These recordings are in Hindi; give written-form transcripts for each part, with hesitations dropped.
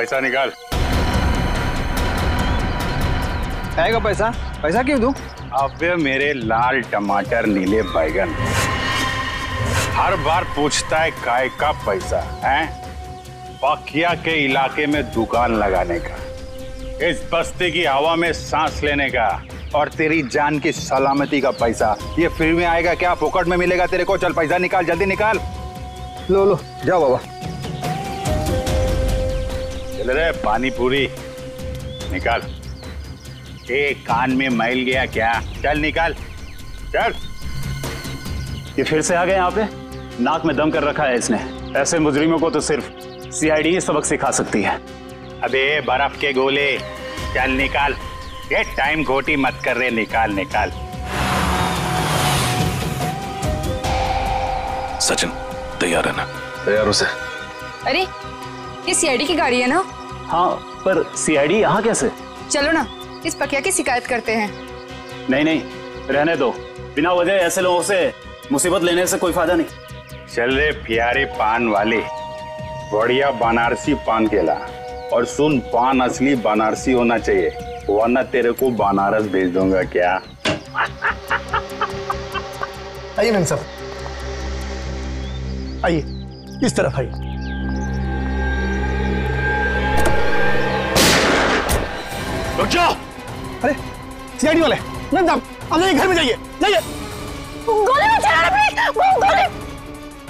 पैसा निकाल। आएगा पैसा? पैसा क्यों दूं? अबे मेरे लाल टमाटर नीले बैगन, हर बार पूछता है काय का पैसा है? पकिया के इलाके में दुकान लगाने का, इस बस्ती की हवा में सांस लेने का, और तेरी जान की सलामती का पैसा ये फ्री में आएगा क्या? फोकट में मिलेगा तेरे को? चल पैसा निकाल, जल्दी निकाल। लो लो जाओ बाबा। चल रे पानी पूरी निकाल। कान में मैल गया क्या? चल निकाल चल। ये फिर से आ गए यहाँ पे? नाक में दम कर रखा है इसने। ऐसे मुजरिमों को तो सिर्फ सीआईडी ही सबक सिखा सकती है। अबे बर्फ के गोले, चल निकाल। ये टाइम खोटी मत कर रहे, निकाल निकाल। सचिन तैयार है ना? तैयार हो से। अरे ये सीआईडी की गाड़ी है ना? हाँ, पर सीआईडी यहाँ कैसे? चलो ना इस पकिया की शिकायत करते हैं। नहीं नहीं, रहने दो। बिना वजह ऐसे लोगों से मुसीबत लेने से कोई फायदा नहीं। चल रे प्यारे पान वाले, बढ़िया बनारसी पान केला। और सुन, पान असली बनारसी होना चाहिए, वरना तेरे को बनारस भेज दूंगा। क्या? आइए मैम साहब, आइए इस तरफ आइए। रुक जाओ। अरे सीआईडी वाले, मैम साहब आप जाइए, घर में जाइए जाइए। गोली में चला रहा, गोली।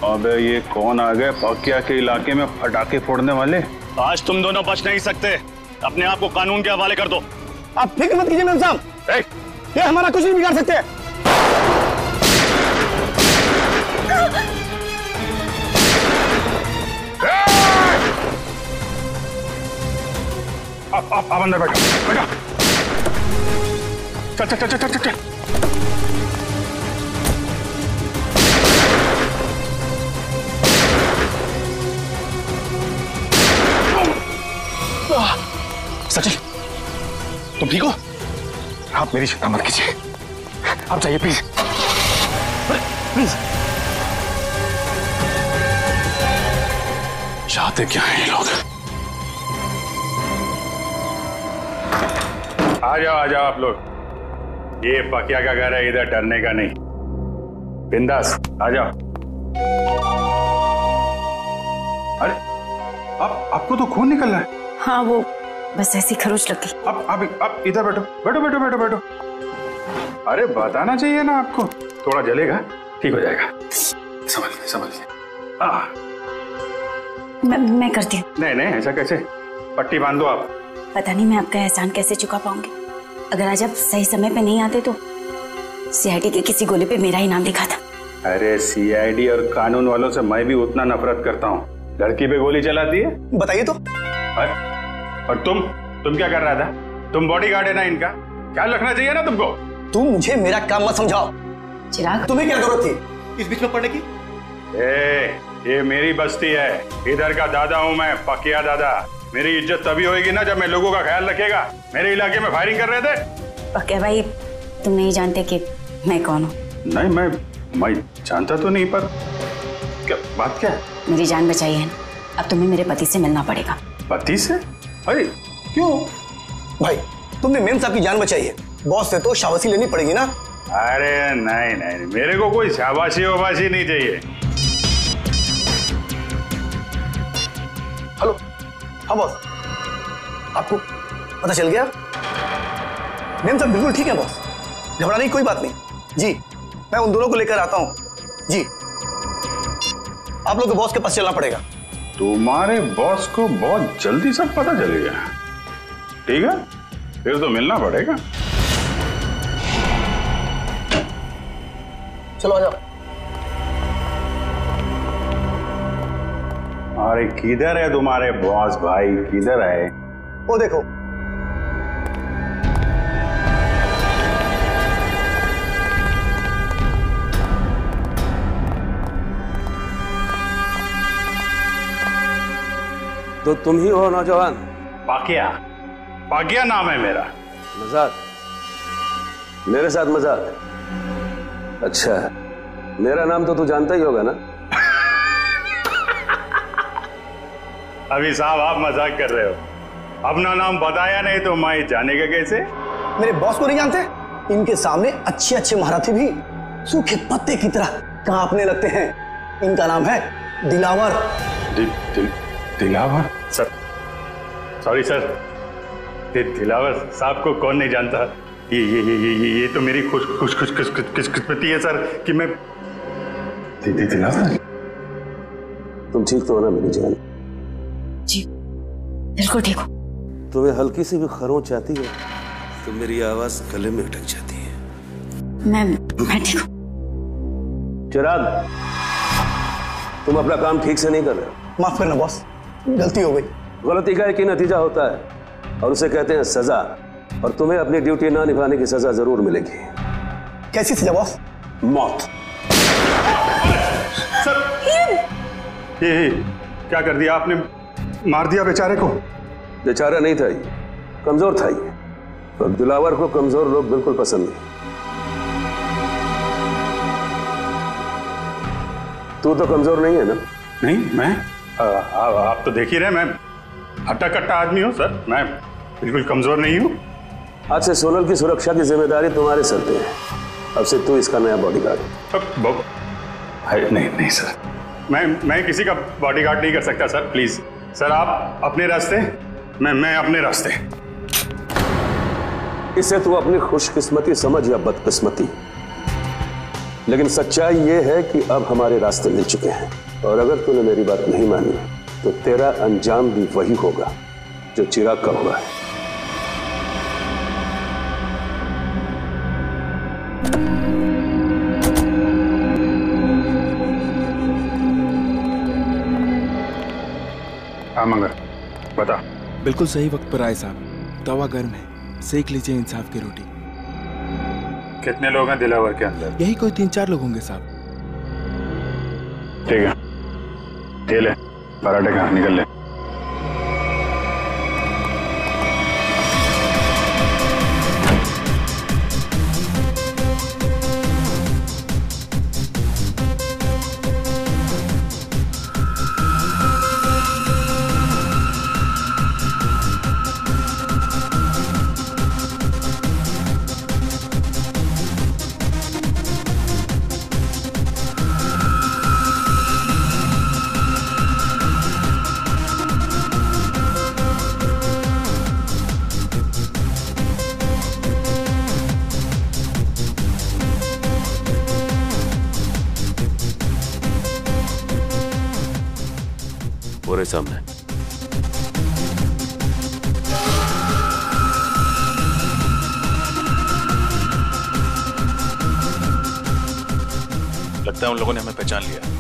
अबे ये कौन आ गए पकिया के इलाके में पटाखे फोड़ने वाले? आज तुम दोनों बच नहीं सकते। अपने आप को कानून के हवाले कर दो। आप फिक्र मत कीजिए मैम साहब, ये हमारा कुछ नहीं बिगाड़ सकते। आप अंदर बैठो, बैठो। चल चल चल चल चल चल। सचिन तुम ठीक हो? आप मेरी चिंता मत कीजिए, आप जाइए प्लीज प्लीज। चाहते क्या हैं ये लोग? आ जाओ आप लोग। ये पकिया का घर है, इधर डरने का नहीं। बिंदास आ जाओ। अरे आपको तो खून निकल रहा है। हाँ वो बस ऐसी खरोच लगी। अब इधर बैठो बैठो बैठो बैठो बैठो। अरे बताना चाहिए ना आपको, थोड़ा जलेगा, ठीक हो जाएगा। संभल मैं करती हूँ। नहीं ऐसा कैसे? पट्टी बांध दो आप। पता नहीं मैं आपका एहसान कैसे चुका पाऊंगी। अगर आज आप सही समय पे नहीं आते तो सीआईडी के किसी गोले पे मेरा ही नाम लिखा था। अरे सीआईडी और कानून वालों से मैं भी उतना नफरत करता हूँ। लड़की पे गोली चलाती है, बताइए तो। और तुम क्या कर रहा था? तुम बॉडीगार्ड है ना इनका, ख्याल रखना चाहिए ना तुमको। तुम मुझे मेरा काम मत समझाओ। चिराग तुम्हें क्या जरूरत थी इस बीच में पड़ने की? ये मेरी बस्ती है, इधर का दादा हूँ मैं, पकिया दादा। मेरी इज्जत तभी होगी ना जब मैं लोगों का ख्याल रखेगा। मेरे इलाके में फायरिंग कर रहे थे। पकिया भाई तुम नहीं जानते कि मैं कौन हूँ? नहीं मैं जानता तो नहीं, पर क्या बात क्या है? मेरी जान बचाई है ना, अब तुम्हें मेरे पति से मिलना पड़ेगा। पति से? अरे क्यों भाई? तुमने मेम साहब की जान बचाई है, बॉस से तो शाबाशी लेनी पड़ेगी ना। अरे नहीं, मेरे को कोई शाबाशी वाबाशी नहीं चाहिए। हेलो, हाँ बॉस, आपको पता चल गया? मेम साहब बिल्कुल ठीक है बॉस, घबराने की कोई बात नहीं। जी मैं उन दोनों को लेकर आता हूँ। जी आप लोग के बॉस के पास चलना पड़ेगा। तुम्हारे बॉस को बहुत जल्दी सब पता चल गया। ठीक है, फिर तो मिलना पड़ेगा। चलो आ जाओ। अरे किधर है तुम्हारे बॉस भाई, किधर है? वो देखो। तो तुम ही हो नौजवान? पाकिया नाम है मेरा। मजाक? मेरे साथ मजाक? अच्छा, मेरा नाम तो तू जानता ही होगा ना? अभी साहब आप मजाक कर रहे हो, अपना नाम बताया नहीं तो मैं जानेगा कैसे? मेरे बॉस को नहीं जानते? इनके सामने अच्छे अच्छे महारथी भी सूखे पत्ते की तरह कांपने लगते हैं। इनका नाम है Dilawar. Dilawar? Sir sorry sir, Dilawar साहब को कौन नहीं जानता? ये तो मेरी खुशकिस्मती है सर कि मैं दिलावर। तुम ठीक तो हो ना मेरी जान? जी बिल्कुल ठीक हो। तुम्हें हल्की सी भी खरोंच आती है तो मेरी आवाज गले में अटक जाती है। मैं ठीक हूँ। चिराग, तुम अपना काम ठीक से नहीं कर रहे हो। माफ करना बॉस, गलती हो गई। गलती का एक ही नतीजा होता है और उसे कहते हैं सजा, और तुम्हें अपनी ड्यूटी ना निभाने की सजा जरूर मिलेगी। कैसी सजा बॉस? मौत। सर ये क्या कर दिया आपने? मार दिया बेचारे को? बेचारा नहीं था ये, कमजोर था ये, और दिलावर को कमजोर लोग बिल्कुल पसंद नहीं। तू तो कमजोर नहीं है ना? नहीं, मैं आप तो देख ही रहे, मैं हट्टा कट्टा आदमी हूँ सर, मैं बिल्कुल कमजोर नहीं हूँ। आज से सोनल की सुरक्षा की जिम्मेदारी तुम्हारे सर पे है। अब से तू इसका नया बॉडीगार्ड। नहीं सर, मैं किसी का बॉडीगार्ड नहीं कर सकता सर, प्लीज सर आप अपने रास्ते, मैं अपने रास्ते। इसे तू अपनी खुशकिस्मती समझ या बदकिस्मती, लेकिन सच्चाई यह है कि अब हमारे रास्ते मिल चुके हैं, और अगर तूने मेरी बात नहीं मानी तो तेरा अंजाम भी वही होगा जो चिराग का हुआ है। हाँ मंगर, बता। बिल्कुल सही वक्त पर आए साहब। तवा गर्म है, सेक लीजिए इंसाफ की रोटी। कितने लोग हैं दिलावर के अंदर? यही कोई 3-4 लोग होंगे साहब। ठीक है, ये ले पराठे खा, निकल ले। पूरे सामने। लगता है उन लोगों ने हमें पहचान लिया।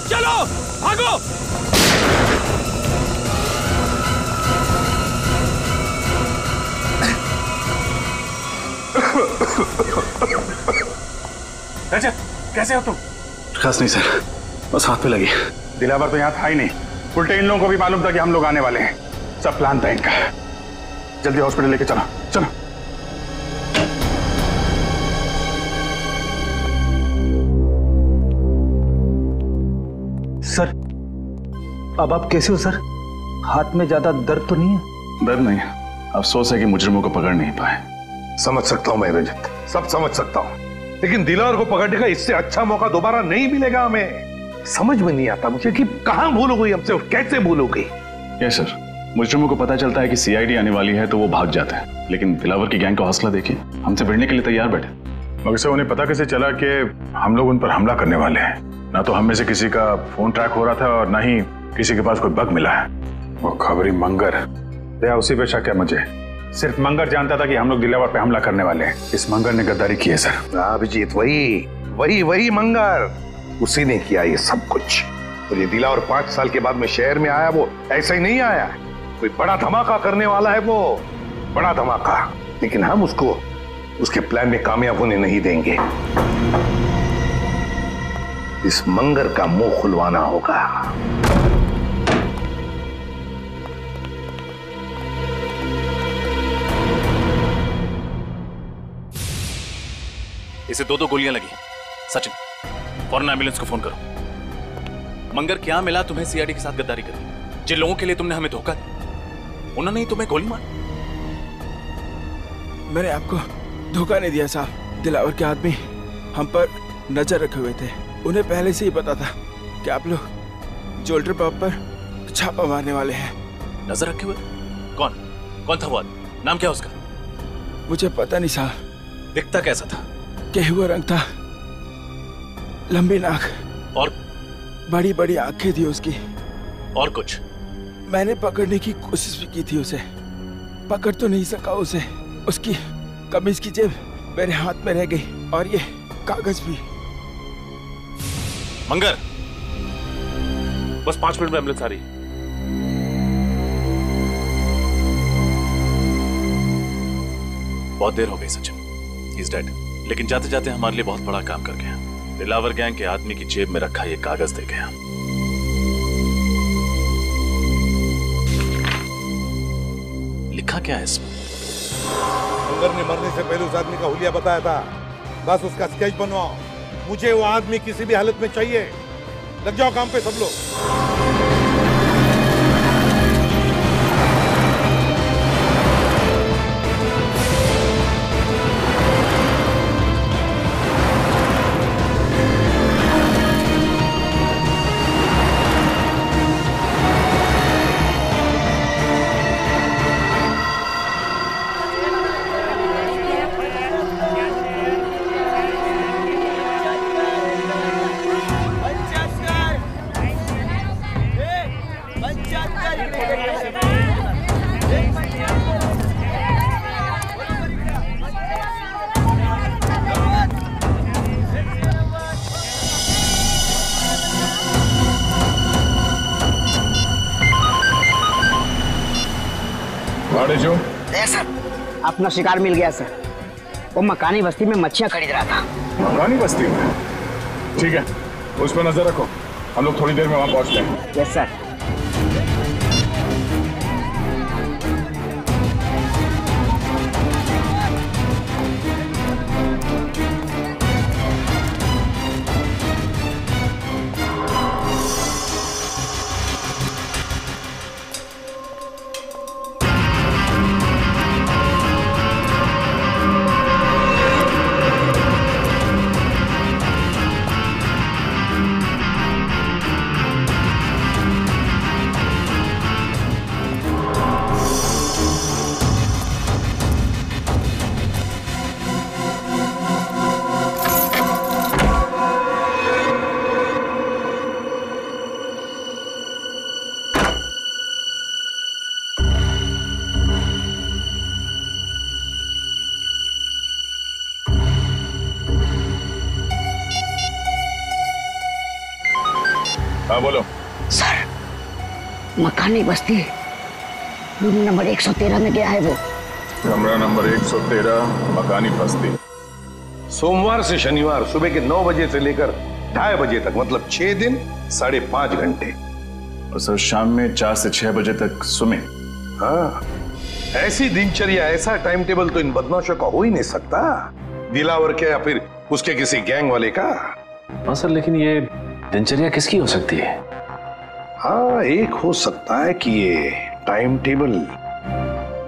चलो भागो। रजत, कैसे हो तुम? खास नहीं सर, बस हाथ पे लगी। दिलावर तो यहाँ था ही नहीं, उल्टे इन लोगों को भी मालूम था कि हम लोग आने वाले हैं। सब प्लान था इनका। जल्दी हॉस्पिटल लेके चलो, चलो। सर अब आप कैसे हो सर? हाथ में ज्यादा दर्द तो नहीं है? दर्द नहीं, अफसोस है कि मुजरिमों को पकड़ नहीं पाए। समझ सकता हूं मैं रजत, सब समझ सकता हूं, लेकिन दिलावर को पकड़ने का इससे अच्छा मौका दोबारा नहीं मिलेगा हमें। समझ में नहीं आता मुझे कि कहां भूल हो गई हमसे और कैसे भूल हो गई। यस सर, मुजरिमों को पता चलता है कि सीआईडी आने वाली है तो वो भाग जाते हैं, लेकिन दिलावर की गैंग का हौसला देखिए, हमसे भिड़ने के लिए तैयार बैठे। मगर से उन्हें पता कैसे चला कि हम लोग उन पर हमला करने वाले हैं? ना तो हम में से किसी का फोन ट्रैक हो रहा था और ना ही किसी के पास कोई बग मिला है। वो खबरी मंगर, दया उसी पे शक है मुझे। सिर्फ मंगर जानता था कि हम लोग दिलावर पे हमला करने वाले हैं। इस मंगर ने गद्दारी की है सर। अभिजीत, वही वही मंगर, उसी ने किया ये सब कुछ। और ये दिलावर 5 साल के बाद में शहर में आया, वो ऐसे ही नहीं आया, कोई बड़ा धमाका करने वाला है, वो बड़ा धमाका। लेकिन हम उसको उसके प्लान में कामयाब होने नहीं देंगे। इस मंगर का मुंह खुलवाना होगा। इसे 2 गोलियां लगी। सचिन, फौरन एम्बुलेंस को फोन करो। मंगर, क्या मिला तुम्हें सीआईडी के साथ गद्दारी करके? जिन लोगों के लिए तुमने हमें धोखा दिया, उन्होंने ही तुम्हें गोली मारी। मैंने आपको धोखा नहीं दिया साहब। दिलावर के आदमी हम पर नजर रखे हुए थे। उन्हें पहले से ही पता था कि आप लोग जोल्टर पब पर छापा मारने वाले हैं। नजर रखे हुए? कौन था वो आदमी? नाम क्या उसका? मुझे पता नहीं साहब। दिखता कैसा था? गेहुआ रंग था, लंबी नाक और बड़ी बड़ी आंखें थी उसकी। और कुछ? मैंने पकड़ने की कोशिश भी की थी उसे, पकड़ तो नहीं सका उसे। उसकी कमीज की जेब मेरे हाथ में रह गई और ये कागज भी। मंगर, बस 5 मिनट में एम्बुलेंस आ रही। बहुत देर हो गई सचिन, ही इज डेड। लेकिन जाते जाते हमारे लिए बहुत बड़ा काम कर गया। दिलावर गैंग के आदमी की जेब में रखा ये कागज दे गया। लिखा क्या है इसमें? मंगर ने मरने से पहले उस आदमी का हुलिया बताया था। बस उसका स्केच बनवाओ। मुझे वो आदमी किसी भी हालत में चाहिए। लग जाओ काम पे सब लोग। सर, अपना शिकार मिल गया सर। वो मकानी बस्ती में मच्छियां खरीद रहा था। मकानी बस्ती में? ठीक है, उस पर नजर रखो। हम लोग थोड़ी देर में वहां पहुंचते हैं। Yes sir. हाँ बोलो। सर, मकानी बस्ती रूम नंबर 113 में गया है वो। कमरा नंबर 113, मकानी बस्ती। सोमवार से शनिवार सुबह के 9 बजे से लेकर 2:30 बजे तक, मतलब 6 दिन 5.5 घंटे। और सर शाम में 4 से 6 बजे तक स्विमिंग। हाँ, ऐसी दिनचर्या, ऐसा टाइम टेबल तो इन बदमाशों का हो ही नहीं सकता। दिलावर के या फिर उसके किसी गैंग वाले का। हाँ सर, लेकिन ये दिनचर्या किसकी हो सकती है? हाँ, एक हो सकता है कि ये टाइम टेबल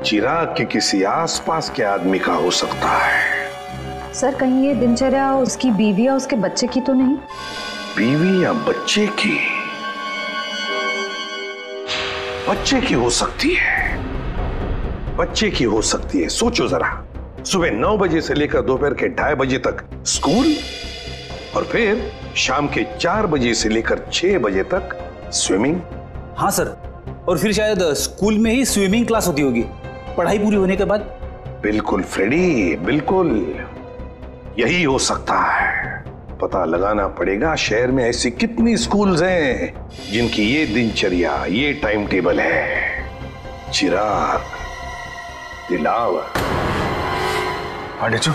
चिराग के किसी आसपास के आदमी का हो सकता है। सर, कहीं ये दिनचर्या उसकी बीवी या उसके बच्चे की तो नहीं? बीवी या बच्चे की? बच्चे की हो सकती है, बच्चे की हो सकती है। सोचो जरा, सुबह 9 बजे से लेकर दोपहर के 2:30 बजे तक स्कूल, और फिर शाम के 4 बजे से लेकर 6 बजे तक स्विमिंग। हाँ सर, और फिर शायद स्कूल में ही स्विमिंग क्लास होती होगी पढ़ाई पूरी होने के बाद। बिल्कुल फ्रेडी, बिल्कुल यही हो सकता है। पता लगाना पड़ेगा शहर में ऐसी कितनी स्कूल्स हैं जिनकी ये दिनचर्या, ये टाइम टेबल है। चिराग, दिलावर। पांडेचू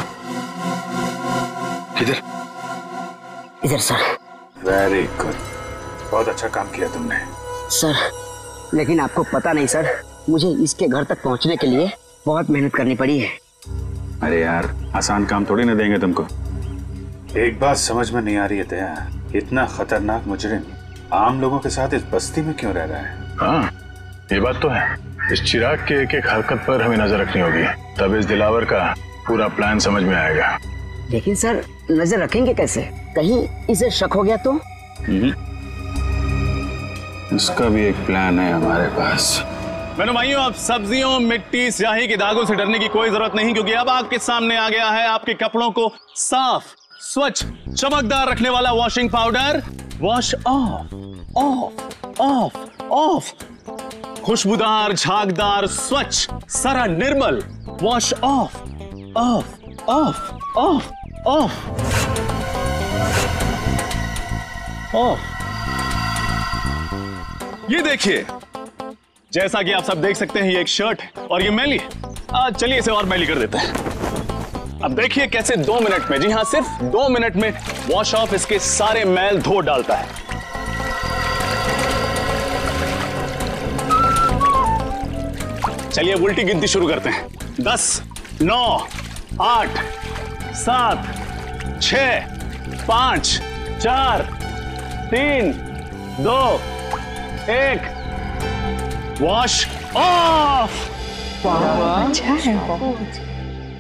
किधर? इधर सर। वेरी गुड, बहुत अच्छा काम किया तुमने सर। लेकिन आपको पता नहीं सर, मुझे इसके घर तक पहुंचने के लिए बहुत मेहनत करनी पड़ी है। अरे यार, आसान काम थोड़ी ना देंगे तुमको। एक बात समझ में नहीं आ रही है दया, इतना खतरनाक मुजरिम आम लोगों के साथ इस बस्ती में क्यों रह रहा है? हाँ, ये बात तो है। इस चिराग के एक एक हरकत पर हमें नजर रखनी होगी, तब इस दिलावर का पूरा प्लान समझ में आएगा। लेकिन सर, नजर रखेंगे कैसे? कहीं इसे शक हो गया तो? इसका भी एक प्लान है हमारे पास। मेरे भाइयों, अब सब्जियों, मिट्टी, स्याही के दागों से डरने की कोई जरूरत नहीं, क्योंकि अब आपके सामने आ गया है आपके कपड़ों को साफ, स्वच्छ, चमकदार रखने वाला washing powder. Wash off, off, off, off. खुशबूदार, झागदार, स्वच्छ, सारा निर्मल। Wash off, off, off, off, off, off. ये देखिए, जैसा कि आप सब देख सकते हैं, ये एक शर्ट है और ये मैली है। चलिए इसे और मैली कर देते हैं। अब देखिए कैसे 2 मिनट में, जी हाँ सिर्फ 2 मिनट में वॉश ऑफ इसके सारे मैल धो डालता है। चलिए उल्टी गिनती शुरू करते हैं। 10, 9, 8, 7, 6, 5, 4, 3, 2, 1। Wash off. अच्छा है।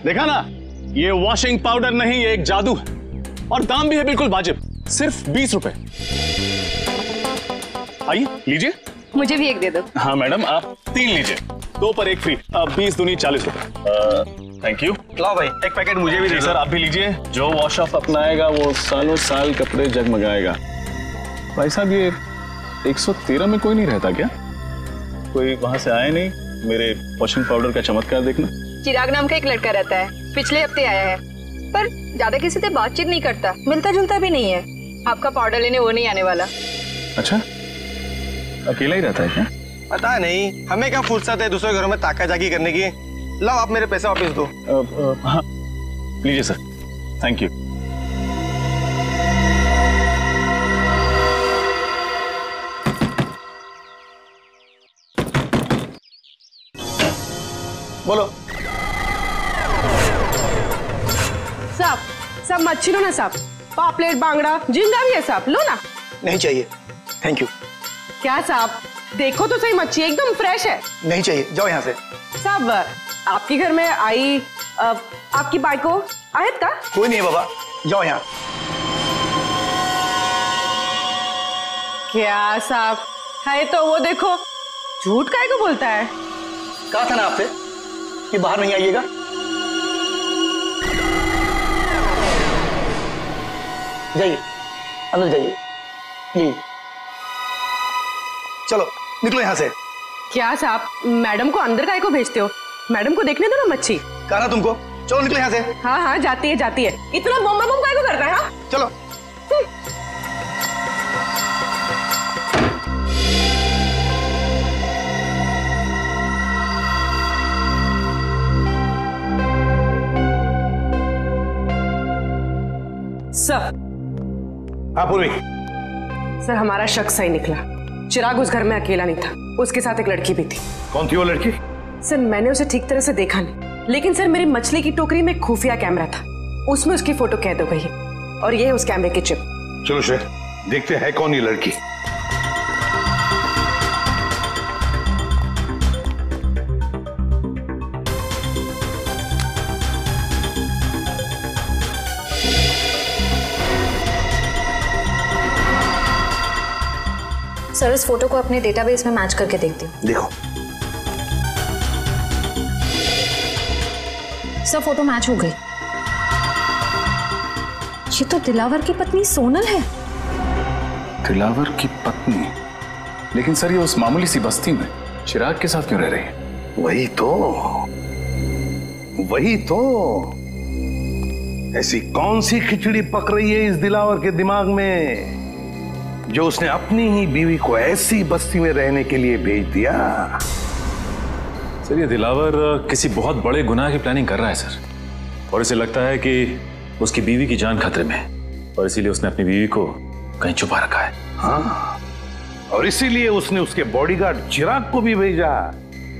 देखा ना, ये वॉशिंग पाउडर नहीं, ये एक जादू है और दाम भी है बिल्कुल वाजिब, सिर्फ 20 रुपए। आइए लीजिए। मुझे भी एक दे दो। हाँ मैडम, आप 3 लीजिए, 2 पर 1 फ्री। 20 दूनी 40 रुपए। Thank you. लाओ भाई, एक पैकेट मुझे भी दे सर, आप भी लीजिए। जो वॉश ऑफ अपनाएगा वो सालों साल कपड़े जगमगाएगा। भाई साहब, ये 113 में कोई नहीं रहता क्या? कोई वहां से आया नहीं मेरे वॉशिंग पाउडर का चमत्कार देखना? चिराग नाम का एक लड़का रहता है, पिछले हफ्ते आया है, पर ज्यादा किसी से बातचीत नहीं करता, मिलता जुलता भी नहीं है। आपका पाउडर लेने वो नहीं आने वाला। अच्छा, अकेला ही रहता है क्या? पता नहीं, हमें क्या फुर्सत है दूसरे घरों में ताका जाकी करने की। लाओ आप मेरे पैसे वापस दो। हाँ लीजिए सर, थैंक यू। बोलो। साहब, सब मच्छी लो ना साहब, पापलेट, बांगड़ा, झींगा भी है साहब, लो ना। नहीं चाहिए, थैंक यू। क्या साहब, देखो तो सही, मच्छी एकदम फ्रेश है। नहीं चाहिए, जाओ यहाँ से। साहब, आपके घर में आई आपकी बाइक को आयत का? कोई नहीं है बाबा, जाओ यहाँ। क्या साहब, है तो वो देखो, झूठ काहे को बोलता है? कहा था ना आपसे कि बाहर नहीं आइएगा। जाइए, अंदर जाइए प्लीज। चलो निकलो यहाँ से। क्या साहब, मैडम को अंदर काहे को भेजते हो? मैडम को देखने दो ना मच्छी। कहा ना तुमको, चलो निकलो यहाँ से। हाँ हाँ, जाती है जाती है, इतना बम बम काहे को कर रहा है? हाँ चलो। सर। हाँ पूर्वी। सर, हमारा शक सही निकला। चिराग उस घर में अकेला नहीं था, उसके साथ एक लड़की भी थी। कौन थी वो लड़की? सर, मैंने उसे ठीक तरह से देखा नहीं, लेकिन सर मेरी मछली की टोकरी में एक खुफिया कैमरा था, उसमें उसकी फोटो कैद हो गई है और ये है उस कैमरे की चिप। चलो श्रेय, देखते हैं कौन ये लड़की। सर, इस फोटो को अपने डेटाबेस में मैच करके देखती हूँ। देखो। सर, फोटो मैच हो गई। ये तो दिलावर की पत्नी सोनल है। दिलावर की पत्नी? लेकिन सर, ये उस मामूली सी बस्ती में चिराग के साथ क्यों रह रही है? वही तो ऐसी कौन सी खिचड़ी पक रही है इस दिलावर के दिमाग में जो उसने अपनी ही बीवी को ऐसी बस्ती में रहने के लिए भेज दिया? सर, ये दिलावर किसी बहुत बड़े गुनाह की प्लानिंग कर रहा है सर, और इसे लगता है कि उसकी बीवी की जान खतरे में है और इसीलिए उसने अपनी बीवी को कहीं छुपा रखा है। हाँ, और इसीलिए उसने उसके बॉडीगार्ड चिराग को भी भेजा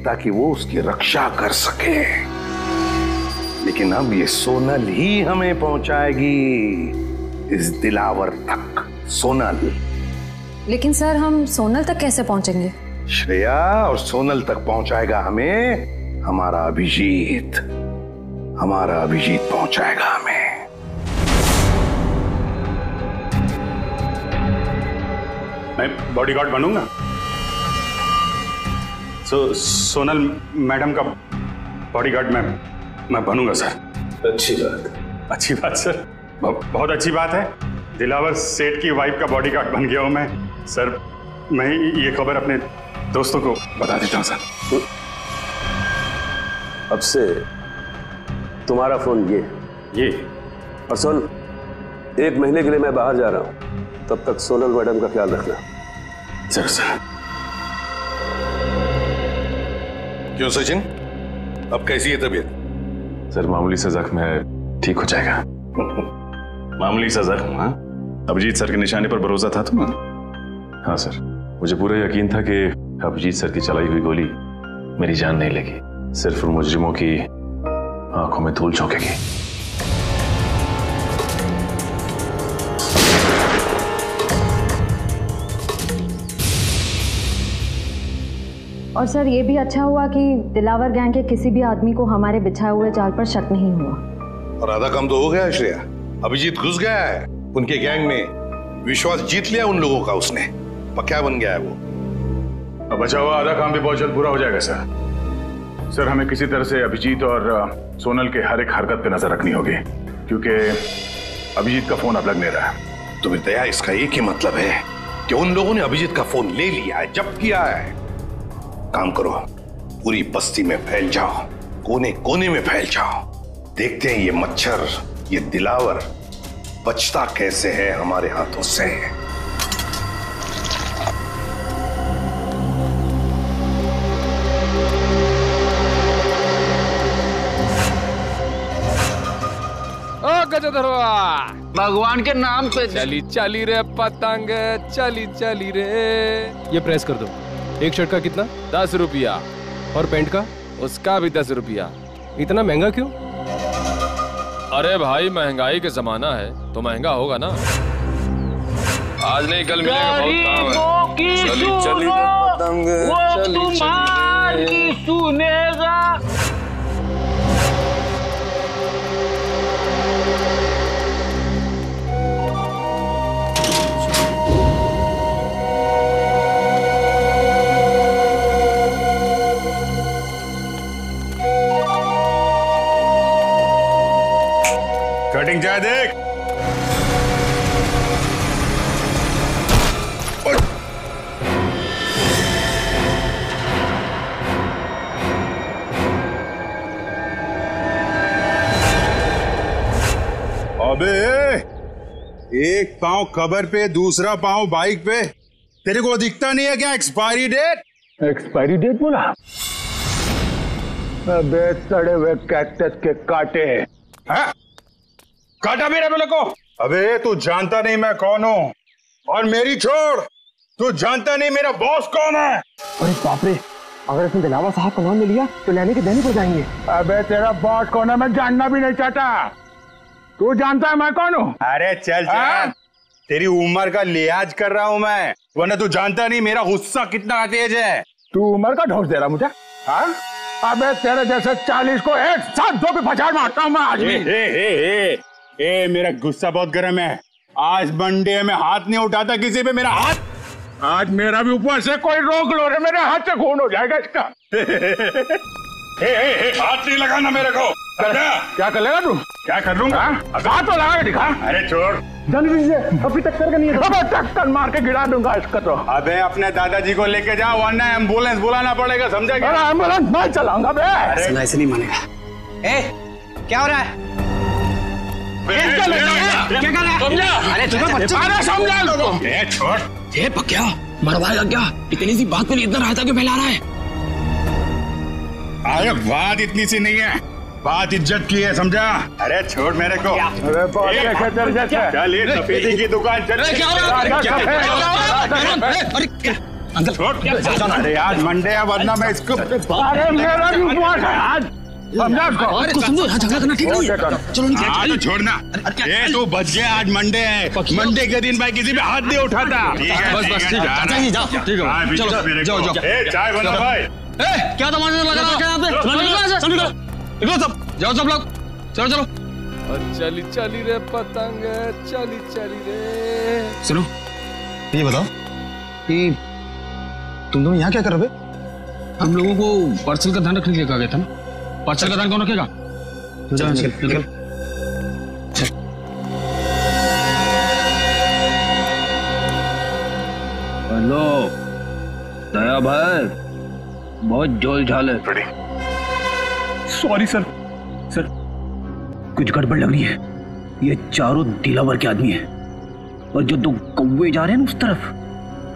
ताकि वो उसकी रक्षा कर सके। लेकिन अब ये सोनल ही हमें पहुंचाएगी इस दिलावर तक। सोनल। लेकिन सर, हम सोनल तक कैसे पहुंचेंगे? श्रेया, और सोनल तक पहुंचाएगा हमें हमारा अभिजीत। हमारा अभिजीत पहुंचाएगा हमें। मैं बॉडीगार्ड बनूंगा। सोनल मैडम का बॉडीगार्ड मैं बनूंगा सर। अच्छी बात। अच्छी बात सर, बहुत अच्छी बात है। दिलावर सेठ की वाइफ का बॉडीगार्ड बन गया हूं मैं सर। मैं ये खबर अपने दोस्तों को बता देता हूं सर। अब से तुम्हारा फोन ये और सुन, 1 महीने के लिए मैं बाहर जा रहा हूं, तब तक सोनल मैडम का ख्याल रखना। सर। क्यों सचिन, अब कैसी है तबीयत? सर, मामूली सा जख्म है, ठीक हो जाएगा। मामूली सा जख्म? हाँ, अभिजीत सर के निशाने पर भरोसा था तुम्हें? हाँ सर, मुझे पूरा यकीन था कि अभिजीत सर की चलाई हुई गोली मेरी जान नहीं लगी, सिर्फ उन मुजरिमों की आंखों में धूल झोंकेगी। और सर, ये भी अच्छा हुआ कि दिलावर गैंग के किसी भी आदमी को हमारे बिछाए हुए जाल पर शक नहीं हुआ। और आधा काम तो हो गया है श्रेया। अभिजीत घुस गया है उनके गैंग में, विश्वास जीत लिया उन लोगों का उसने, पक्का बन गया है वो। अब बचा हुआ आधा काम भी बहुत जल्द पूरा हो जाएगा सर। सर, हमें किसी तरह से अभिजीत और सोनल के हर एक हरकत पे नजर रखनी होगी, क्योंकि अभिजीत का फोन अब लग नहीं रहा है। तुम्हें दया, इसका एक ही मतलब है कि उन लोगों ने अभिजीत का फोन ले लिया है, जब्त किया है। काम करो, पूरी बस्ती में फैल जाओ, कोने कोने में फैल जाओ। देखते हैं ये मच्छर, ये दिलावर बचता कैसे है हमारे हाथों से। गजधरवा, भगवान के नाम पे चली चली रे पतंग, चली चली रे। ये प्रेस कर दो। एक शर्ट का कितना? 10 रुपया। और पैंट का? उसका भी 10 रुपया। इतना महंगा क्यों? अरे भाई, महंगाई का जमाना है तो महंगा होगा ना। आज नहीं कल मिलेगा, बहुत काम है। चली चली रे पतंग, चली चली सुनेगा। कटिंग चाहे देख। अबे, एक पांव कबर पे, दूसरा पांव बाइक पे, तेरे को दिखता नहीं है क्या एक्सपायरी डेट? एक्सपायरी डेट बोला? अबे सड़े हुए कैक्टस के कांटे। हाँ? काटा मेरे बोले को। अबे, तू जानता नहीं मैं कौन हूँ, और मेरी छोड़, तू जानता नहीं मेरा बॉस कौन है। अरे बाप रे, अगर इसने दिलावर साहब का नाम ले लिया तो लेने के देने पड़ जाएंगे। अबे, तेरा बॉस कौन है मैं जानना भी नहीं चाहता। तू जानता है मैं कौन हूँ? अरे चल चल, तेरी उम्र का लिहाज कर रहा हूँ मैं, वरना तू जानता नहीं मेरा गुस्सा कितना तेज है। तू उम्र का ढोस दे रहा मुझे? हाँ? अबे, तेरे जैसे 40 को एक साथ 2 पे पछाड़ मारता हूँ मैं आज भी। ए, मेरा गुस्सा बहुत गर्म है। आज मंडे में हाथ नहीं उठाता किसी पे मेरा हाथ। आज मेरा भी ऊपर से कोई रोक लो रे, मेरे हाथ से खून हो जाएगा इसका। हाथ नहीं लगाना मेरे को। क्या कर लेगा तू? क्या कर लूंगा? हाथ तो लगा के दिखा। अरे छोड़, जल्दी से, अभी टक्कर का नहीं है। अबे, टक्कर मार के गिरा दूंगा इसका तो। अबे, अपने दादाजी को लेके जाओ, वरना एम्बुलेंस बुलाना पड़ेगा, समझा क्या? अरे एम्बुलेंस मैं चलाऊंगा बे। ऐसे नहीं मानेगा। ए, क्या हो रहा है? अरे समझा छोड़। ये पक्या मरवाएगा क्या? इतनी सी बात के लिए इतना रायता क्यों फैला रहा है? अरे बात इतनी सी नहीं है, बात इज्जत की है, समझा? अरे छोड़ मेरे को। चल ये सफेदी की दुकान चल। अंकल छोड़। अरे आज मंडे है वरना मैं इसको। अरे मेरा भी उपवास है आज, समझा उसको? झगड़ा करना ठीक नहीं है। चलो हाँ तो छोड़ना। ये तू बच गया, आज मंडे है, मंडे के दिन भाई किसी पे हाथ नहीं उठाता। बस ठीक है, चाचा जी जाओ। ठीक है चलो जाओ। चाय बना भाई। क्या तमाशा लगा रखा है यहाँ पे? निकलो सब, जाओ सब लोग, चलो चलो। और चली चली रे पतंग, चली चली रे। सुनो, ये बताओ कि तुम दोनों यहाँ क्या कर रहे हो? हम लोगों को पार्सल का ध्यान रखने के लिए कहा गया था ना। पार्सल का ध्यान कौन रखेगा? निकल। हेलो दया भाई, बहुत जोल झाल है। सॉरी सर, कुछ गड़बड़ लग रही है। ये चारों दिलावर के आदमी हैं और जो 2 कौवे जा रहे हैं ना उस तरफ,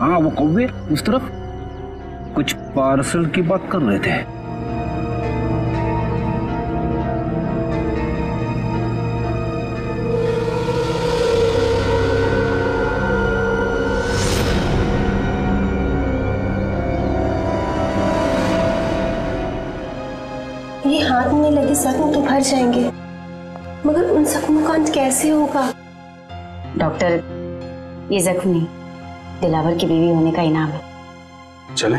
हाँ वो कौवे उस तरफ कुछ पार्सल की बात कर रहे थे। ये हाथ में लगे जख्म तो भर जाएंगे, मगर उन जख्मों का अंत कैसे होगा? डॉक्टर, ये जख्म नहीं, दिलावर की बीवी होने का इनाम है। चले?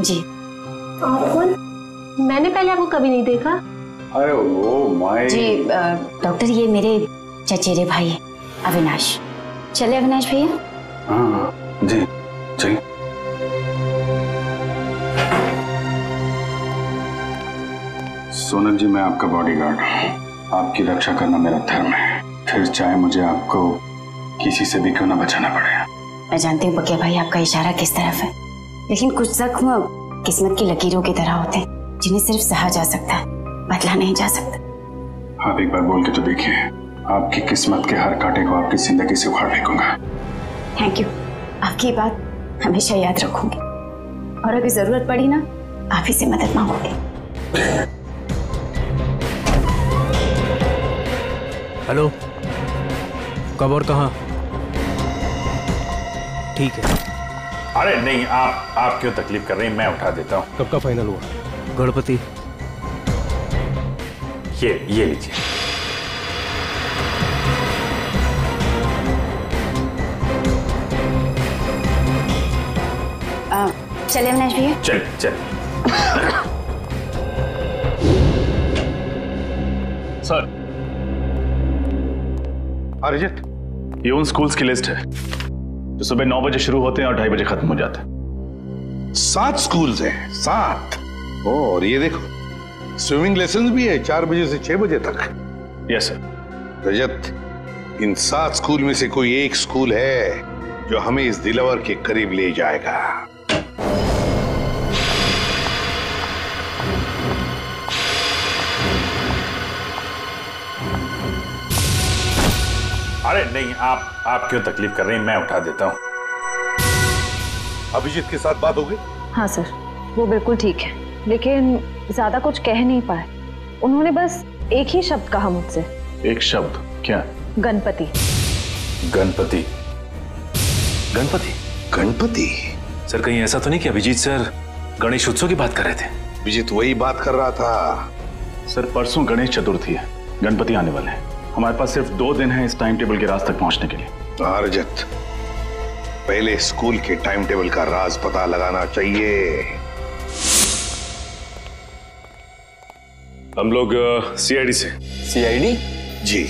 जी। आप कौन? मैंने पहले आपको कभी नहीं देखा। अरे वो माय। जी डॉक्टर, ये मेरे चचेरे भाई हैं, अविनाश। चले अविनाश भैया? हाँ जी चलिए। सोनल जी, मैं आपका बॉडीगार्ड हूँ, आपकी रक्षा करना मेरा धर्म है, फिर चाहे मुझे आपको किसी से भी क्यों ना बचाना पड़े। मैं जानती हूँ पक्या भाई आपका इशारा किस तरफ है, लेकिन कुछ जख्म किस्मत की लकीरों की तरह होते हैं जिन्हें सिर्फ सहा जा सकता है, बदला नहीं जा सकता। आप एक बार बोल के तो देखिए, आपकी किस्मत के हर कांटे को आपकी जिंदगी से उखाड़ फेंकूंगा। थैंक यू, आपकी बात हमेशा याद रखूंगी और अगर जरूरत पड़ी ना आप ही से मदद मांगूंगी। हेलो, कब और कहाँ? ठीक है। अरे नहीं, आप क्यों तकलीफ कर रही हैं, मैं उठा देता हूँ। कब का फाइनल हुआ? गणपति। ये लीजिए। चले अविनाश भैया? चल। सर, अरिजीत, ये उन स्कूल्स की लिस्ट है जो सुबह 9 बजे शुरू होते हैं और 2:30 बजे खत्म हो जाते हैं। 7 स्कूल्स हैं, 7। और ये देखो, स्विमिंग लेसन भी है 4 बजे से 6 बजे तक। Yes sir. रजत, इन 7 स्कूल में से कोई एक स्कूल है जो हमें इस दिलावर के करीब ले जाएगा। अरे नहीं, आप क्यों तकलीफ कर रही हैं, मैं उठा देता हूँ। अभिजीत के साथ बात हो गई? हाँ सर, वो बिल्कुल ठीक है, लेकिन ज्यादा कुछ कह नहीं पाए। उन्होंने बस एक ही शब्द कहा मुझसे। एक शब्द? क्या? गणपति। गणपति? गणपति? सर कहीं ऐसा तो नहीं कि अभिजीत सर गणेश उत्सव की बात कर रहे थे? अभिजीत वही बात कर रहा था। सर परसों गणेश चतुर्थी है, गणपति आने वाले हैं। हमारे पास सिर्फ 2 दिन है इस टाइम टेबल के राज तक पहुंचने के लिए। रजत, पहले स्कूल के टाइम टेबल का राज पता लगाना चाहिए। हम लोग सीआईडी से। सीआईडी? जी।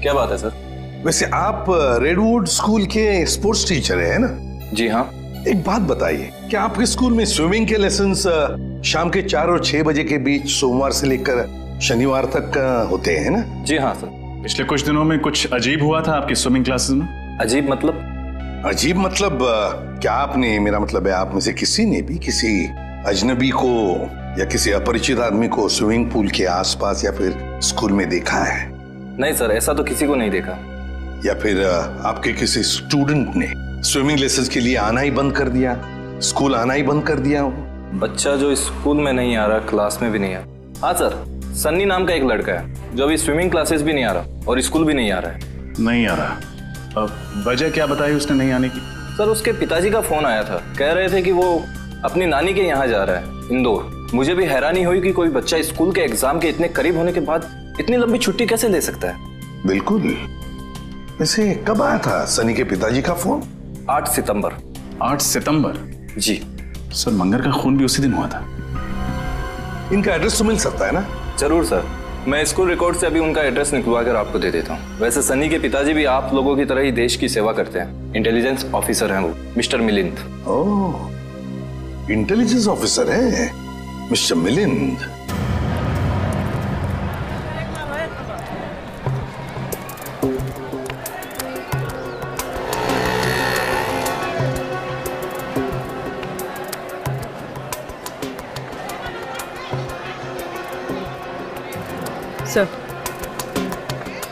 क्या बात है सर? वैसे आप रेडवुड स्कूल के स्पोर्ट्स टीचर हैं ना? जी हाँ। एक बात बताइए, क्या आपके स्कूल में स्विमिंग के लेसन्स शाम के 4 और 6 बजे के बीच सोमवार से लेकर शनिवार तक होते हैं ना? जी हाँ सर। पिछले कुछ दिनों में कुछ अजीब हुआ था आपकी स्विमिंग क्लासेस में। अजीब मतलब? अजीब मतलब क्या आपने, मेरा मतलब है आप में से किसी ने भी किसी अजनबी को या किसी अपरिचित आदमी को स्विमिंग पूल के आसपास या फिर स्कूल में देखा है? नहीं सर, ऐसा तो किसी को नहीं देखा। या फिर आपके किसी स्टूडेंट ने स्विमिंग लेसन्स के लिए आना ही बंद कर दिया, स्कूल आना ही बंद कर दिया हो? बच्चा जो स्कूल में नहीं आ रहा, क्लास में भी नहीं आ रहा। हाँ सर, सन्नी नाम का एक लड़का है जो अभी स्विमिंग क्लासेस भी नहीं आ रहा और स्कूल भी नहीं आ रहा है। नहीं आ रहा? अब वजह क्या बताई उसने नहीं आने की? सर उसके पिताजी का फोन आया था, कह रहे थे कि वो अपनी नानी के यहाँ जा रहा है, इंदौर। मुझे भी हैरानी हुई कि कोई बच्चा स्कूल के एग्जाम के इतने करीब होने के बाद इतनी लंबी छुट्टी कैसे ले सकता है। बिल्कुल। वैसे कब आया था सनी के पिताजी का फोन? 8 सितंबर। 8 सितंबर? जी सर, मंगर का खून भी उसी दिन हुआ था। इनका एड्रेस तो मिल सकता है ना? जरूर सर, मैं स्कूल रिकॉर्ड से अभी उनका एड्रेस निकलवा कर आपको दे देता हूँ। वैसे सनी के पिताजी भी आप लोगों की तरह ही देश की सेवा करते हैं, इंटेलिजेंस ऑफिसर हैं वो, मिस्टर मिलिंद। ओह, इंटेलिजेंस ऑफिसर है मिस्टर मिलिंद।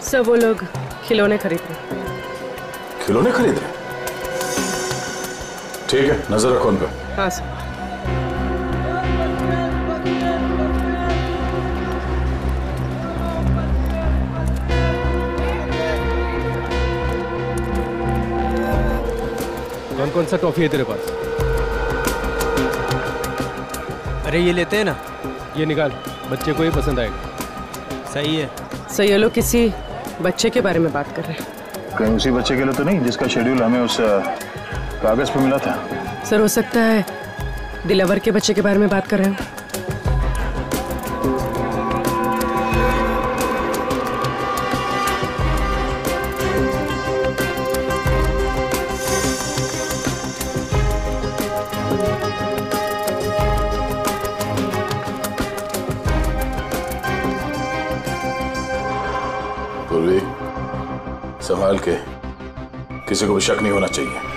सर वो लोग खिलौने खरीद रहे। खिलौने खरीद रहे? ठीक है, नजर रखो उन पर। हाँ सर। कौन कौन सा टॉफी है तेरे पास? अरे ये लेते हैं ना। ये निकाल, बच्चे को ये पसंद आएगा। सही है। सर ये लोग किसी बच्चे के बारे में बात कर रहे हैं। कहीं उसी बच्चे के लिए तो नहीं जिसका शेड्यूल हमें उस कागज पे मिला था? सर हो सकता है दिलावर के बच्चे के बारे में बात कर रहे हो। संभाल के, किसी को भी शक नहीं होना चाहिए।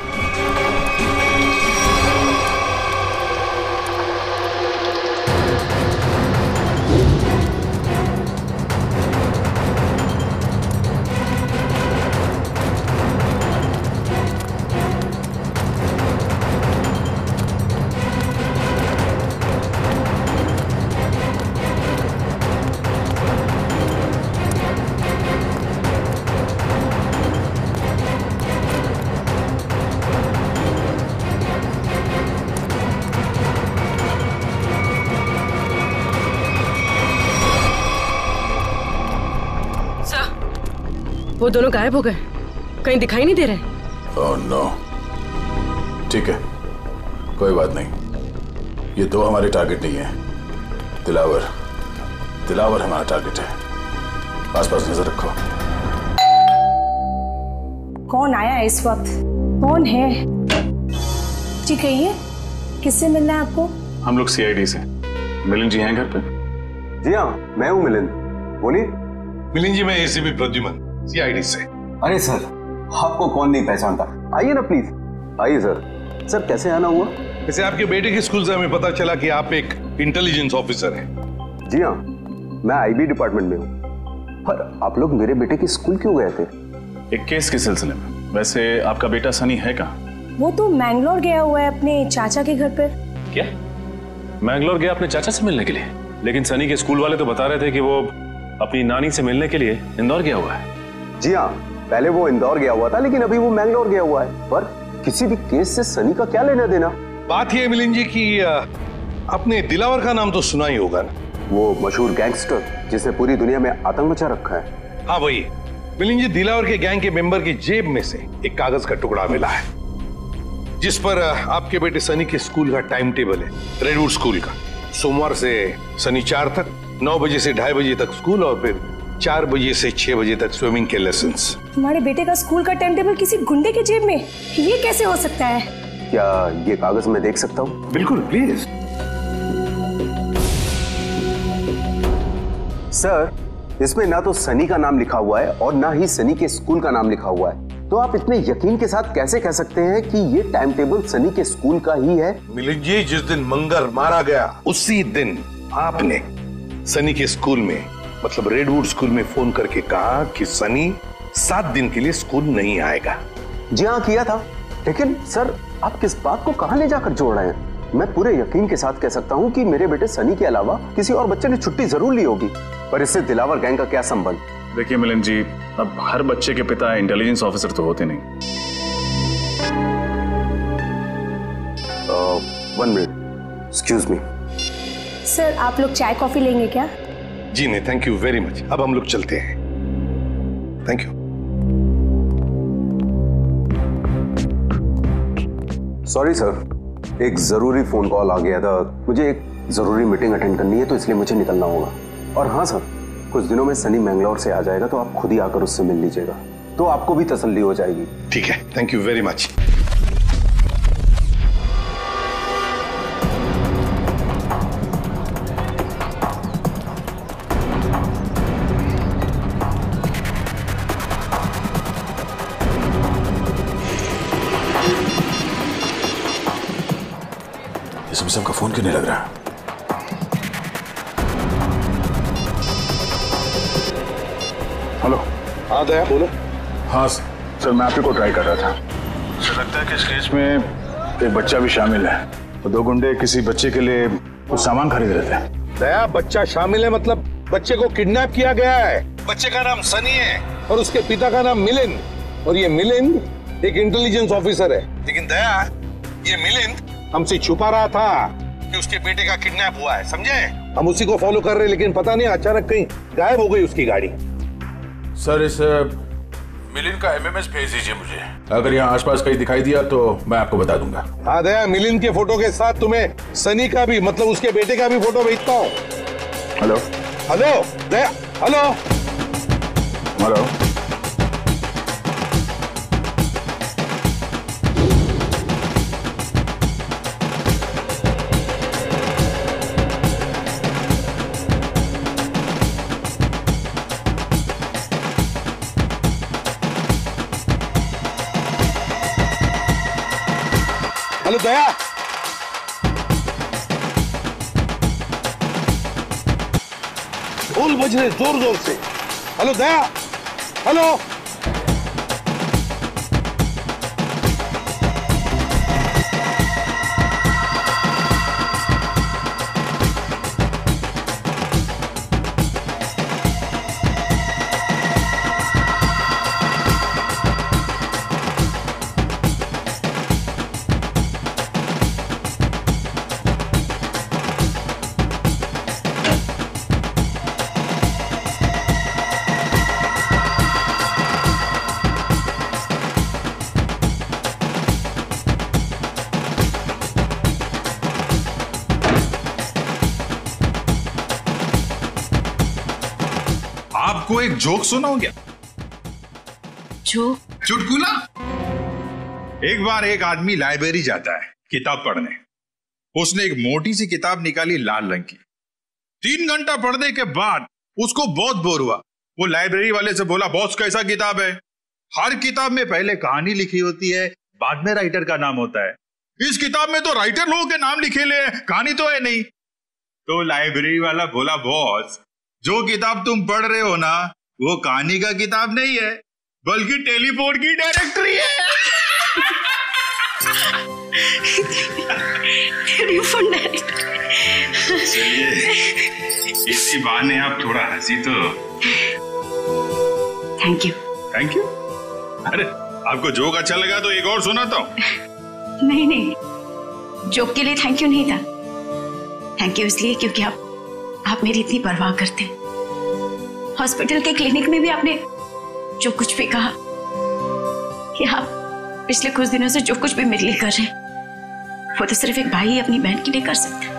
वो दोनों गायब हो गए, कहीं दिखाई नहीं दे रहे। Oh no. ठीक है, कोई बात नहीं। ये दो हमारे टारगेट नहीं है। दिलावर हमारा टारगेट है। आसपास नजर रखो। कौन आया है इस वक्त? कौन है? ठीक है, ये किससे मिलना है आपको? हम लोग सीआईडी से। मिलिंद जी हैं घर पे? जी हाँ, मैं हूँ मिलिंद, बोलिए। मिलिंद जी, मैं एसीपी प्रद्युमन, सीआईडी से। अरे सर, आपको कौन नहीं पहचानता, आइए ना प्लीज। आइए सर। सर कैसे आना हुआ? वैसे आपके बेटे के स्कूल से हमें पता चला कि आप एक इंटेलिजेंस ऑफिसर हैं। जी हाँ, मैं आईबी डिपार्टमेंट में हूँ। पर आप लोग मेरे बेटे के स्कूल क्यों गए थे? एक केस के सिलसिले में। वैसे आपका बेटा सनी है कहाँ? वो तो मैंगलोर गया हुआ है अपने चाचा के घर पर। क्या? मैंगलोर गया अपने चाचा से मिलने के लिए? लेकिन सनी के स्कूल वाले तो बता रहे थे कि वो अपनी नानी से मिलने के लिए इंदौर गया हुआ है। जी हाँ, पहले वो इंदौर गया हुआ था, लेकिन अभी वो मैंगलोर गया हुआ है। पर किसी भी केस से सनी का क्या लेना देना? बात यह है मिलिंद जी कि आपने दिलावर का नाम तो सुना ही होगा ना, वो मशहूर गैंगस्टर जिसने पूरी दुनिया में आतंक मचा रखा है। हाँ वही। मिलिंद जी, दिलावर के गैंग के मेंबर की जेब में से एक कागज का टुकड़ा मिला है जिस पर आपके बेटे सनी के स्कूल का टाइम टेबल है, रेडवुड स्कूल का। सोमवार से शनिवार तक 9 बजे से 2:30 बजे तक स्कूल और फिर 4 बजे से 6 बजे तक स्विमिंग के लेसन्स। तुम्हारे बेटे का स्कूल का टाइम टेबल किसी गुंडे के जेब में? ये कैसे हो सकता है? क्या ये कागज मैं देख सकता हूँ? बिल्कुल, प्लीज। सर, इसमें ना तो सनी का नाम लिखा हुआ है और ना ही सनी के स्कूल का नाम लिखा हुआ है। तो आप इतने यकीन के साथ कैसे कह सकते हैं कि ये टाइम टेबल सनी के स्कूल का ही है? मिलिंद जी, जिस दिन मंगर मारा गया उसी दिन आपने सनी के स्कूल में मतलब रेडवुड स्कूल में फोन करके कहा कि सनी 7 दिन के लिए स्कूल नहीं आएगा। जी हाँ किया था, लेकिन सर आप किस बात को कहां ले जाकर जोड़ रहे हैं? मैं पूरे यकीन के साथ कह सकता हूं कि मेरे बेटे सनी के अलावा किसी और बच्चे ने छुट्टी जरूर ली होगी, पर इससे दिलावर गैंग का क्या संबंध? देखिए मिलिंद जी, अब हर बच्चे के पिता इंटेलिजेंस ऑफिसर तो होते नहीं। 1 मिनट, एक्सक्यूज मी। सर आप लोग चाय कॉफी लेंगे क्या? जी नहीं, थैंक यू वेरी मच। अब हम लोग चलते हैं। Thank you. सॉरी सर, एक जरूरी फोन कॉल आ गया था, मुझे एक जरूरी मीटिंग अटेंड करनी है, तो इसलिए मुझे निकलना होगा। और हाँ सर, कुछ दिनों में सनी मैंगलोर से आ जाएगा, तो आप खुद ही आकर उससे मिल लीजिएगा, तो आपको भी तसल्ली हो जाएगी। ठीक है, थैंक यू वेरी मच। का फोन क्यों नहीं लग रहा? हेलो। हाँ दया बोलो। हाँ सर, मैं आप ही को ट्राई कर रहा था। सर लगता है कि इस केस में एक बच्चा भी शामिल है। तो 2 गुंडे किसी बच्चे के लिए कुछ सामान खरीद रहे थे। दया बच्चा शामिल है मतलब बच्चे को किडनैप किया गया है। बच्चे का नाम सनी है और उसके पिता का नाम मिलिंद, और ये मिलिंद एक इंटेलिजेंस ऑफिसर है। लेकिन दया ये मिलिंद हमसे छुपा रहा था कि उसके बेटे का किडनैप हुआ है, समझे? हम उसी को फॉलो कर रहे हैं, लेकिन पता नहीं अचानक कहीं गायब हो गई उसकी गाड़ी। सर इस मिलिंद का एमएमएस भेज दीजिए मुझे। अगर यहाँ आसपास कहीं दिखाई दिया तो मैं आपको बता दूंगा। हाँ दया, मिलिंद के फोटो के साथ तुम्हें सनी का भी, मतलब उसके बेटे का भी फोटो भेजता हूँ। हेलो हेलो दया, हेलो हेलो। हेलो दया, ढोल बज रहे जोर जोर से। हेलो दया, हेलो। आपको एक जोक सुना हो गया? जोक? चुटकुला। एक बार एक आदमी लाइब्रेरी जाता है किताब पढ़ने। उसने एक मोटी सी किताब निकाली लाल रंग की। 3 घंटा पढ़ने के बाद उसको बहुत बोर हुआ। वो लाइब्रेरी वाले से बोला, बॉस कैसा किताब है? हर किताब में पहले कहानी लिखी होती है, बाद में राइटर का नाम होता है। इस किताब में तो राइटर लोगों के नाम लिखे ले, कहानी तो है नहीं। तो लाइब्रेरी वाला बोला, बॉस जो किताब तुम पढ़ रहे हो ना, वो कहानी का किताब नहीं है, बल्कि टेलीफोन की डायरेक्टरी है। Telephone directory. चलिए इसी बहाने आप थोड़ा हंसी तो। Thank you. Thank you? अरे आपको जोक अच्छा लगा तो एक और सुनाता हूँ। नहीं नहीं, जोक के लिए थैंक यू नहीं था। थैंक यू इसलिए क्योंकि आप मेरी इतनी परवाह करते हैं। हॉस्पिटल के क्लिनिक में भी आपने जो कुछ भी कहा कि आप पिछले कुछ दिनों से जो कुछ भी मेरे लिए कर रहे हैं, वो तो सिर्फ एक भाई अपनी बहन के लिए कर सकता है।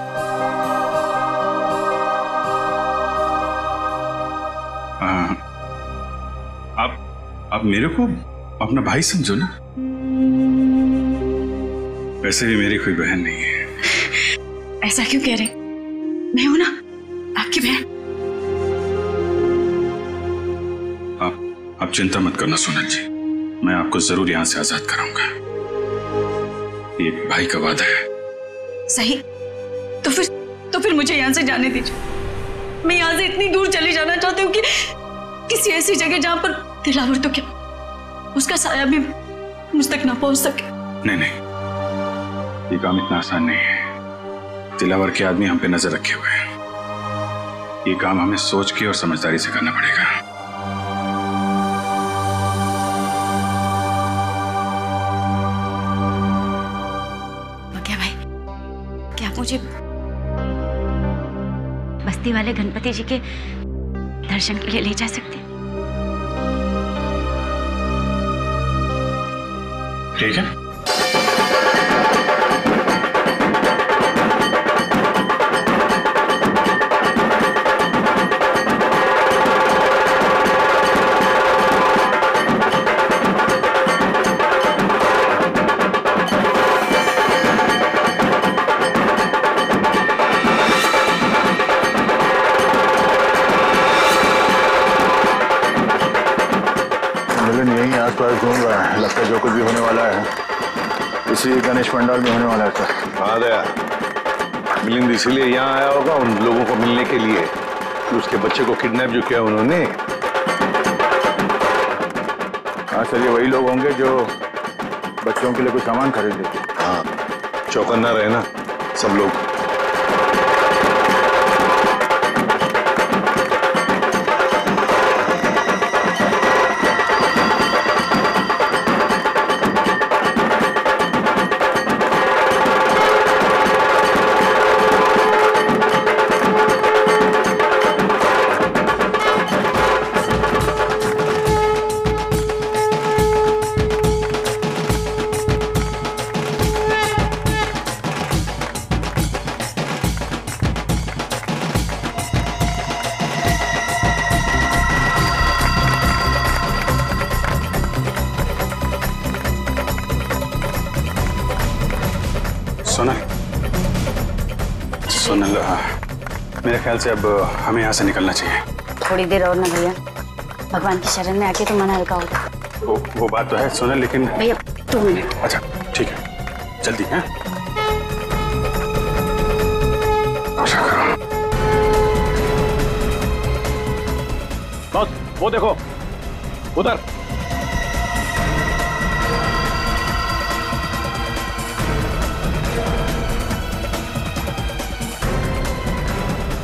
आप मेरे को अपना भाई समझो ना। वैसे भी मेरी कोई बहन नहीं है। ऐसा क्यों कह रहे? मैं हूं ना आपकी बहन। आप चिंता मत करना सोनल जी, मैं आपको जरूर यहां से आजाद कराऊंगा। ये भाई का वादा है। सही, तो फिर मुझे यहां से जाने दीजिए। मैं यहाँ से इतनी दूर चली जाना चाहती हूँ कि किसी ऐसी जगह जहाँ पर दिलावर तो क्या उसका साया भी मुझ तक ना पहुंच सके। नहीं, ये काम इतना आसान नहीं है। दिलावर के आदमी हम पे नजर रखे हुए हैं। ये काम हमें सोच के और समझदारी से करना पड़ेगा। क्या भाई, क्या आप मुझे बस्ती वाले गणपति जी के दर्शन के लिए ले जा सकते हैं? ठीक है। लगता है जो कुछ भी होने वाला है इसी गणेश पंडाल में होने वाला है सर। हाँ दया, मिलिंद इसीलिए यहाँ आया होगा उन लोगों को मिलने के लिए, उसके बच्चे को किडनैप जो किया उन्होंने। हाँ सर, ये वही लोग होंगे जो बच्चों के लिए कोई सामान खरीदे। हाँ, चौकन्ना रहे ना सब लोग। सोनल, मेरे ख्याल से अब हमें यहाँ से निकलना चाहिए। थोड़ी देर और ना भैया, भगवान की शरण में आके तो मन हल्का होता। वो बात तो है सोनल, लेकिन भैया 2 मिनट। अच्छा ठीक है, जल्दी है। बस वो देखो उधर।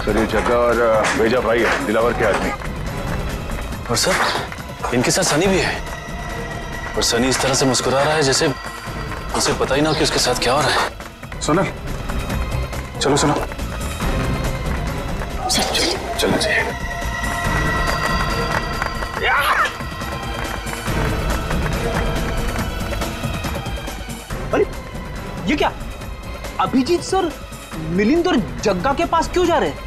सर ये जग्गा और भेजा भाई है, दिलावर के आदमी। और सर इनके साथ सनी भी है, और सनी इस तरह से मुस्कुरा रहा है जैसे उसे पता ही ना हो कि उसके साथ क्या हो रहा है। सोनल चलो सुनो, चलना चाहिए। अरे ये क्या, अभिजीत सर मिलिंद और जग्गा के पास क्यों जा रहे हैं?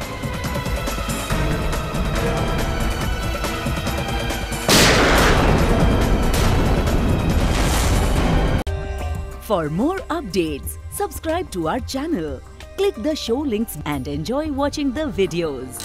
For more updates, subscribe to our channel, click the show links and enjoy watching the videos.